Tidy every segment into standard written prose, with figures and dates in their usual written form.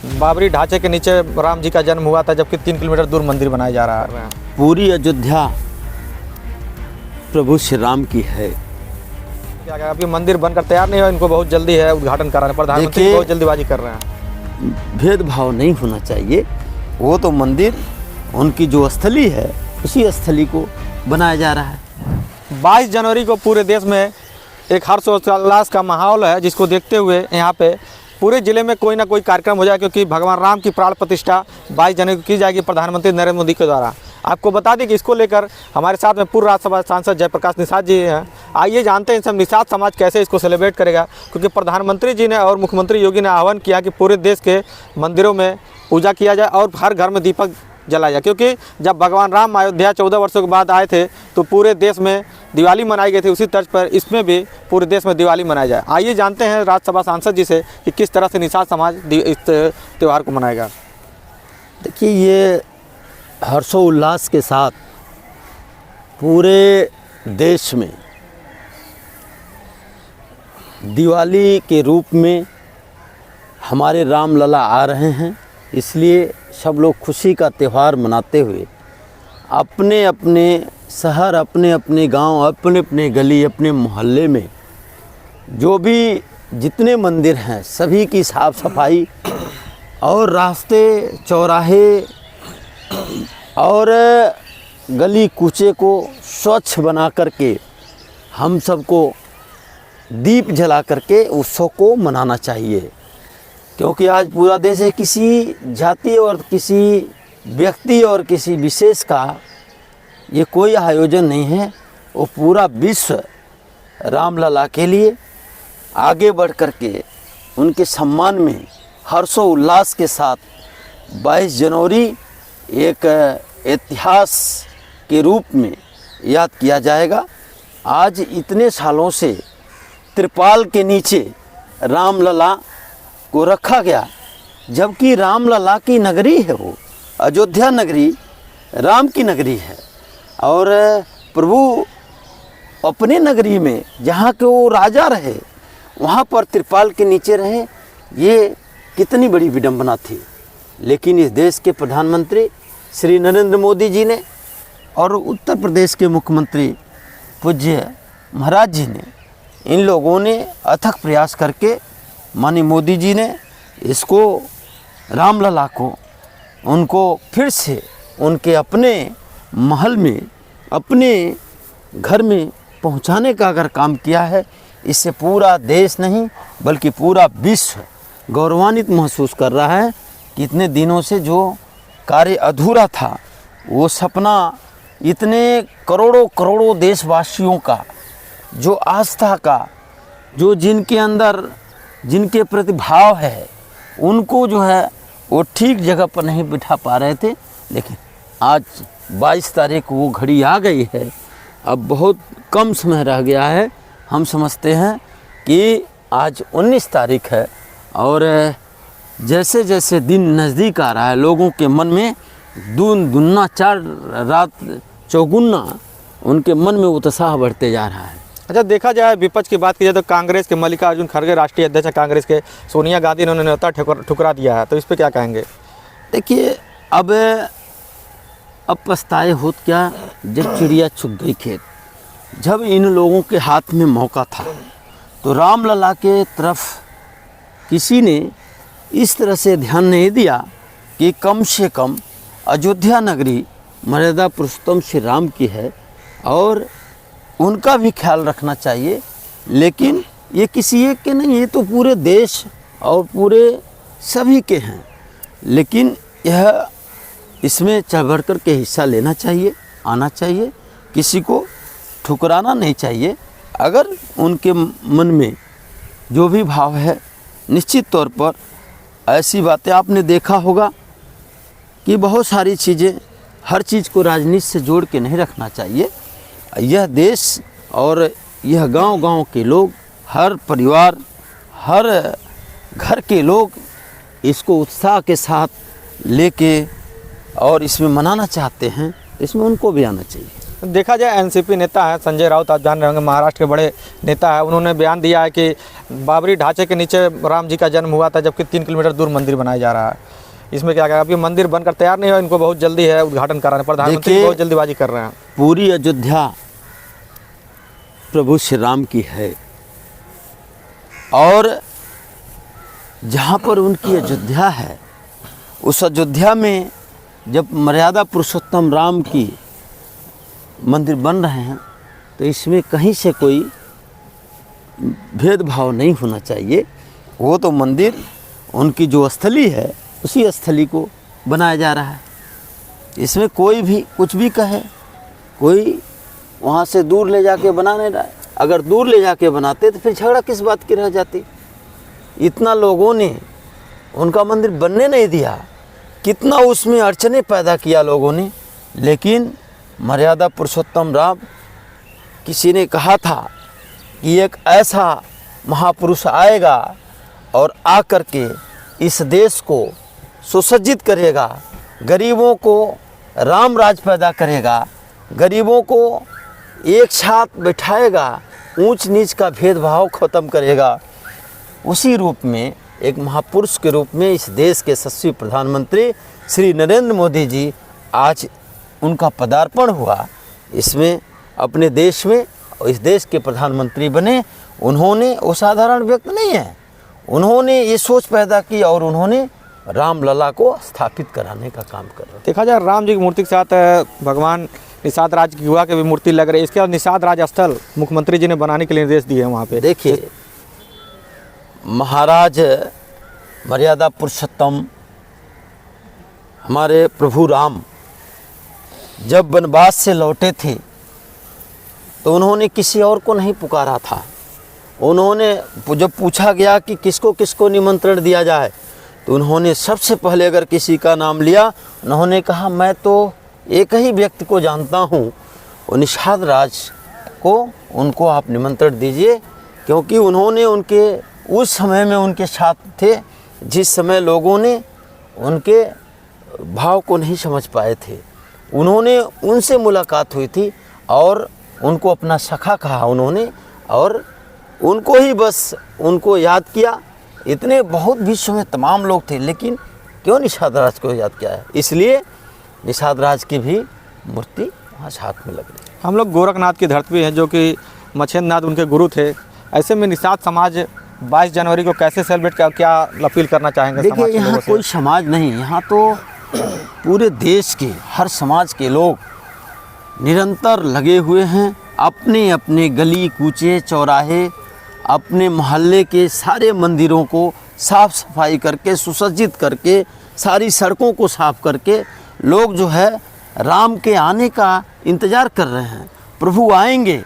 बाबरी ढांचे के नीचे राम जी का जन्म हुआ था, जबकि 3 किलोमीटर दूर मंदिर बनाया जा रहा है। पूरी अयोध्या प्रभु श्री राम की है। क्या क्या अभी मंदिर बनकर तैयार नहीं हुआ, इनको बहुत जल्दी है उद्घाटन कराना, प्रधानमंत्री बहुत जल्दीबाजी कर रहे हैं। भेदभाव नहीं होना चाहिए। वो तो मंदिर उनकी जो स्थली है उसी स्थली को बनाया जा रहा है। 22 जनवरी को पूरे देश में एक हर्षोल्लास का माहौल है, जिसको देखते हुए यहाँ पे पूरे ज़िले में कोई ना कोई कार्यक्रम हो जाए, क्योंकि भगवान राम की प्राण प्रतिष्ठा 22 जनवरी को की जाएगी प्रधानमंत्री नरेंद्र मोदी के द्वारा। आपको बता दें कि इसको लेकर हमारे साथ में पूर्व राज्यसभा सांसद जयप्रकाश निषाद जी हैं। आइए जानते हैं इनसे निषाद समाज कैसे इसको सेलिब्रेट करेगा, क्योंकि प्रधानमंत्री जी ने और मुख्यमंत्री योगी ने आह्वान किया कि पूरे देश के मंदिरों में पूजा किया जाए और हर घर में दीपक जलाया जाए, क्योंकि जब भगवान राम अयोध्या 14 वर्षों के बाद आए थे तो पूरे देश में दिवाली मनाई गई थी। उसी तर्ज पर इसमें भी पूरे देश में दिवाली मनाया जाए। आइए जानते हैं राज्यसभा सांसद जी से कि किस तरह से निषाद समाज इस त्यौहार को मनाएगा। देखिए, ये हर्षोल्लास के साथ पूरे देश में दिवाली के रूप में हमारे रामलला आ रहे हैं, इसलिए सब लोग खुशी का त्यौहार मनाते हुए अपने अपने शहर, अपने अपने गांव, अपने अपने गली, अपने मोहल्ले में जो भी जितने मंदिर हैं सभी की साफ़ सफाई और रास्ते चौराहे और गली कूचे को स्वच्छ बना करके हम सबको दीप जला करके उत्सव को मनाना चाहिए। क्योंकि आज पूरा देश है, किसी जाति और किसी व्यक्ति और किसी विशेष का ये कोई आयोजन नहीं है, वो पूरा विश्व रामलला के लिए आगे बढ़ करके उनके सम्मान में हर्षोल्लास के साथ 22 जनवरी एक इतिहास के रूप में याद किया जाएगा। आज इतने सालों से त्रिपाल के नीचे रामलला को रखा गया, जबकि रामलला की नगरी है, वो अयोध्या नगरी राम की नगरी है। और प्रभु अपने नगरी में जहाँ के वो राजा रहे वहाँ पर त्रिपाल के नीचे रहे, ये कितनी बड़ी विडंबना थी। लेकिन इस देश के प्रधानमंत्री श्री नरेंद्र मोदी जी ने और उत्तर प्रदेश के मुख्यमंत्री पूज्य महाराज जी ने, इन लोगों ने अथक प्रयास करके माननीय मोदी जी ने इसको रामलला को उनको फिर से उनके अपने महल में, अपने घर में पहुंचाने का अगर काम किया है, इससे पूरा देश नहीं बल्कि पूरा विश्व गौरवान्वित महसूस कर रहा है कि इतने दिनों से जो कार्य अधूरा था, वो सपना इतने करोड़ों करोड़ों देशवासियों का जो आस्था का, जो जिनके अंदर जिनके प्रति भाव है, उनको जो है वो ठीक जगह पर नहीं बिठा पा रहे थे। लेकिन आज 22 तारीख को वो घड़ी आ गई है, अब बहुत कम समय रह गया है। हम समझते हैं कि आज 19 तारीख है और जैसे जैसे दिन नज़दीक आ रहा है, लोगों के मन में दुगुना 4 रात चौगुना उनके मन में उत्साह बढ़ते जा रहा है। अच्छा, देखा जाए विपक्ष की बात की जाए तो कांग्रेस के मल्लिकार्जुन खड़गे, राष्ट्रीय अध्यक्ष कांग्रेस के सोनिया गांधी ने उन्होंने न्योता ठुकरा दिया है, तो इस पर क्या कहेंगे? देखिए, अब पछताए होत क्या जब चिड़िया चुग गई खेत। जब इन लोगों के हाथ में मौका था तो रामलला के तरफ किसी ने इस तरह से ध्यान नहीं दिया कि कम से कम अयोध्या नगरी मर्यादा पुरुषोत्तम श्री राम की है और उनका भी ख्याल रखना चाहिए। लेकिन ये किसी एक के नहीं, ये तो पूरे देश और पूरे सभी के हैं। लेकिन यह इसमें चढ़ बढ़ कर के हिस्सा लेना चाहिए, आना चाहिए, किसी को ठुकराना नहीं चाहिए। अगर उनके मन में जो भी भाव है, निश्चित तौर पर ऐसी बातें आपने देखा होगा कि बहुत सारी चीज़ें, हर चीज़ को राजनीति से जोड़ के नहीं रखना चाहिए। यह देश और यह गांव-गांव के लोग, हर परिवार, हर घर के लोग इसको उत्साह के साथ लेके और इसमें मनाना चाहते हैं, इसमें उनको भी आना चाहिए। देखा जाए एनसीपी नेता है संजय राउत, आप जान रहे होंगे, महाराष्ट्र के बड़े नेता है। उन्होंने बयान दिया है कि बाबरी ढांचे के नीचे राम जी का जन्म हुआ था, जबकि 3 किलोमीटर दूर मंदिर बनाया जा रहा है। इसमें क्या कहें, अभी मंदिर बनकर तैयार नहीं हुआ, इनको बहुत जल्दी है उद्घाटन कराने, प्रधानमंत्री बहुत जल्दीबाजी कर रहे हैं। पूरी अयोध्या प्रभु श्री राम की है और जहाँ पर उनकी अयोध्या है, उस अयोध्या में जब मर्यादा पुरुषोत्तम राम की मंदिर बन रहे हैं तो इसमें कहीं से कोई भेदभाव नहीं होना चाहिए। वो तो मंदिर उनकी जो स्थली है उसी स्थली को बनाया जा रहा है। इसमें कोई भी कुछ भी कहे, कोई वहाँ से दूर ले जाके बना नहीं रहा है। अगर दूर ले जाके बनाते तो फिर झगड़ा किस बात की रह जाती। इतना लोगों ने उनका मंदिर बनने नहीं दिया, कितना उसमें अड़चने पैदा किया लोगों ने, लेकिन मर्यादा पुरुषोत्तम राम, किसी ने कहा था कि एक ऐसा महापुरुष आएगा और आकर के इस देश को सुसज्जित करेगा, गरीबों को राम राज पैदा करेगा, गरीबों को एक साथ बैठाएगा, ऊंच नीच का भेदभाव ख़त्म करेगा। उसी रूप में एक महापुरुष के रूप में इस देश के यशस्वी प्रधानमंत्री श्री नरेंद्र मोदी जी आज उनका पदार्पण हुआ। इसमें अपने देश में इस देश के प्रधानमंत्री बने। उन्होंने वो साधारण व्यक्ति नहीं है, उन्होंने ये सोच पैदा की और उन्होंने रामलला को स्थापित कराने का काम कर रहे हैं। देखा जाए राम जी की मूर्ति के साथ भगवान निषाद राज की युवा की भी मूर्ति लग रही है। इसके बाद निषाद राज स्थल मुख्यमंत्री जी ने बनाने के लिए निर्देश दिए हैं वहाँ पे। देखिए, महाराज मर्यादा पुरुषोत्तम हमारे प्रभु राम जब वनवास से लौटे थे तो उन्होंने किसी और को नहीं पुकारा था। उन्होंने जब पूछा गया कि किसको किसको निमंत्रण दिया जाए तो उन्होंने सबसे पहले अगर किसी का नाम लिया, उन्होंने कहा मैं तो एक ही व्यक्ति को जानता हूँ, वो निषाद राज को, उनको आप निमंत्रण दीजिए, क्योंकि उन्होंने उनके उस समय में उनके साथ थे जिस समय लोगों ने उनके भाव को नहीं समझ पाए थे। उन्होंने उनसे मुलाकात हुई थी और उनको अपना सखा कहा उन्होंने, और उनको ही बस उनको याद किया। इतने बहुत विश्व में तमाम लोग थे, लेकिन क्यों निषाद राज को याद किया है, इसलिए निषाद राज की भी मूर्ति वहाँ साथ में लग रही है। हम लोग गोरखनाथ की धरती है, जो कि मछेंद्र नाथ उनके गुरु थे। ऐसे में निषाद समाज 22 जनवरी को कैसे सेलिब्रेट, क्या अपील करना चाहेंगे? देखिए, यहाँ कोई समाज नहीं, यहाँ तो पूरे देश के हर समाज के लोग निरंतर लगे हुए हैं। अपने अपने गली कूचे चौराहे, अपने मोहल्ले के सारे मंदिरों को साफ़ सफाई करके, सुसज्जित करके, सारी सड़कों को साफ़ करके लोग जो है राम के आने का इंतज़ार कर रहे हैं। प्रभु आएंगे,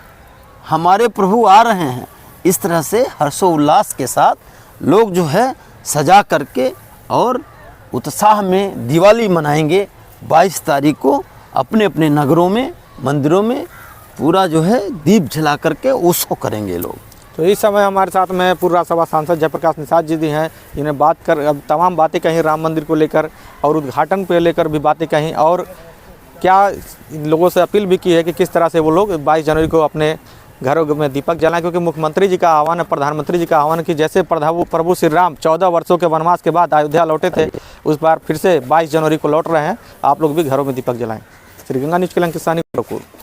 हमारे प्रभु आ रहे हैं, इस तरह से हर्षोल्लास के साथ लोग जो है सजा करके और उत्साह में दिवाली मनाएंगे। 22 तारीख को अपने अपने नगरों में, मंदिरों में पूरा जो है दीप जला करके उसको करेंगे लोग। तो इस समय हमारे साथ में पूर्व राज्यसभा सांसद जयप्रकाश निषाद जी भी हैं। इन्हें बात कर अब तमाम बातें कहीं राम मंदिर को लेकर और उद्घाटन पे लेकर भी बातें कहीं, और क्या इन लोगों से अपील भी की है कि किस तरह से वो लोग 22 जनवरी को अपने घरों में दीपक जलाएं, क्योंकि मुख्यमंत्री जी का आह्वान है, प्रधानमंत्री जी का आह्वान है कि जैसे प्रभु श्री राम 14 वर्षों के वनवास के बाद अयोध्या लौटे थे, उस बार फिर से 22 जनवरी को लौट रहे हैं। आप लोग भी घरों में दीपक जलाएं। श्री गंगा न्यूज़ के लिए किसानी।